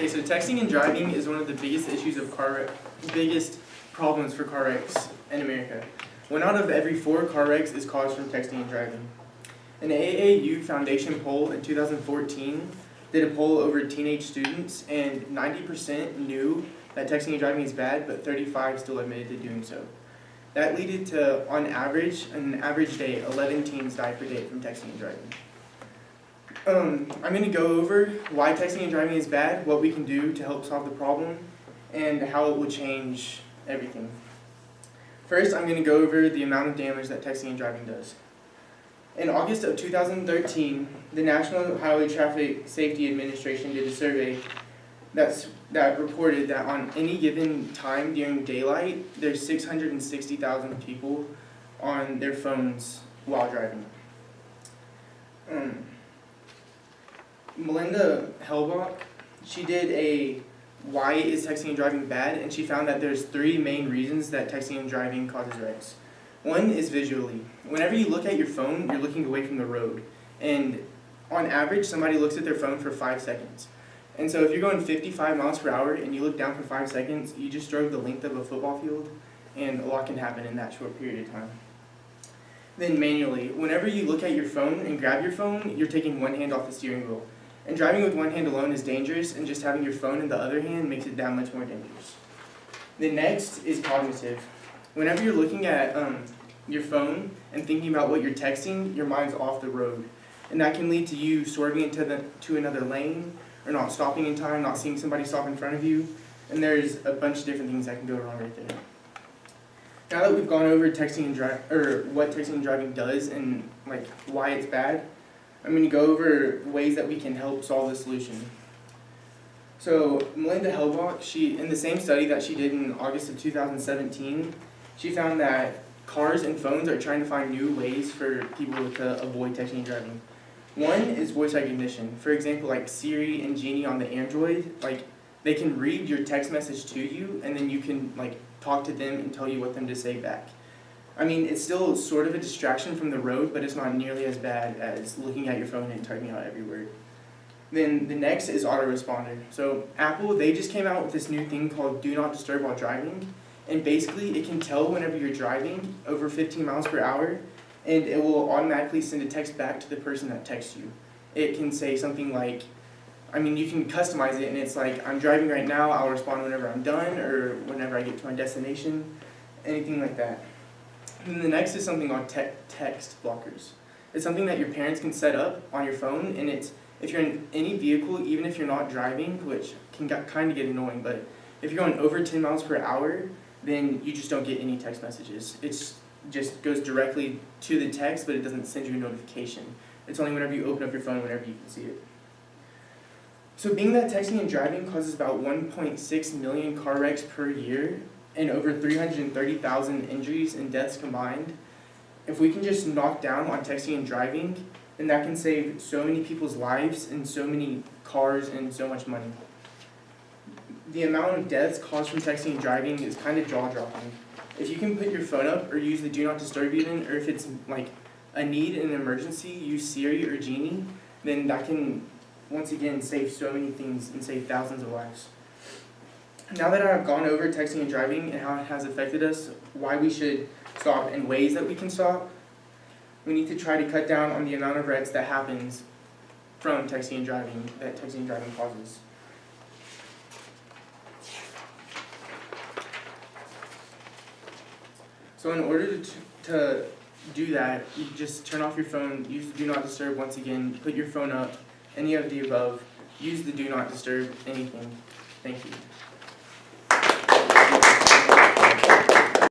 Okay, so texting and driving is one of the biggest biggest problems for car wrecks in America. 1 out of every 4 car wrecks is caused from texting and driving. An AAU Foundation poll in 2014 did a poll over teenage students, and 90% knew that texting and driving is bad, but 35% still admitted to doing so. That led to, on average, an average day, 11 teens die per day from texting and driving. I'm going to go over why texting and driving is bad, what we can do to help solve the problem, and how it will change everything. First, I'm going to go over the amount of damage that texting and driving does. In August of 2013, the National Highway Traffic Safety Administration did a survey that reported that on any given time during daylight, there's 660,000 people on their phones while driving. Melinda Helbach, she did a why is texting and driving bad, and she found that there's 3 main reasons that texting and driving causes wrecks. One is visually. Whenever you look at your phone, you're looking away from the road. And on average, somebody looks at their phone for 5 seconds. And so if you're going 55 miles per hour and you look down for 5 seconds, you just drove the length of a football field, and a lot can happen in that short period of time. Then manually, whenever you look at your phone and grab your phone, you're taking one hand off the steering wheel. And driving with one hand alone is dangerous, and just having your phone in the other hand makes it that much more dangerous. The next is cognitive. Whenever you're looking at your phone and thinking about what you're texting, your mind's off the road. And that can lead to you swerving into another lane, or not stopping in time, not seeing somebody stop in front of you. And there's a bunch of different things that can go wrong right there. Now that we've gone over what texting and driving does and why it's bad, I'm going to go over ways that we can help solve the solution. So Melinda Helbach, in the same study that she did in August of 2017, she found that cars and phones are trying to find new ways for people to avoid texting and driving. One is voice recognition. For example, like Siri and Genie on the Android, they can read your text message to you, and then you can talk to them and tell you what them to say back. I mean, it's still sort of a distraction from the road, but it's not nearly as bad as looking at your phone and typing out every word. Then the next is autoresponder. So Apple, they just came out with this new thing called Do Not Disturb while driving, and basically it can tell whenever you're driving over 15 miles per hour, and it will automatically send a text back to the person that texts you. It can say something like, you can customize it, and it's like, I'm driving right now, I'll respond whenever I'm done, or whenever I get to my destination, anything like that. And then the next is something on text blockers. It's something that your parents can set up on your phone, and if you're in any vehicle, even if you're not driving, which can kind of get annoying, but if you're going over 10 miles per hour, then you just don't get any text messages. It just goes directly to the text, but it doesn't send you a notification. It's only whenever you open up your phone, whenever you can see it. So being that texting and driving causes about 1.6 million car wrecks per year, and over 330,000 injuries and deaths combined, if we can just knock down on texting and driving, then that can save so many people's lives and so many cars and so much money. The amount of deaths caused from texting and driving is kind of jaw-dropping. If you can put your phone up or use the Do Not Disturb button, or if it's a need in an emergency, use Siri or Genie, then that can once again save so many things and save thousands of lives. Now that I've gone over texting and driving and how it has affected us, why we should stop, and ways that we can stop, we need to try to cut down on the amount of wrecks that happens from texting and driving, that texting and driving causes. So in order to do that, you just turn off your phone, use the Do Not Disturb once again, put your phone up, any of the above, use the Do Not Disturb, anything. Thank you.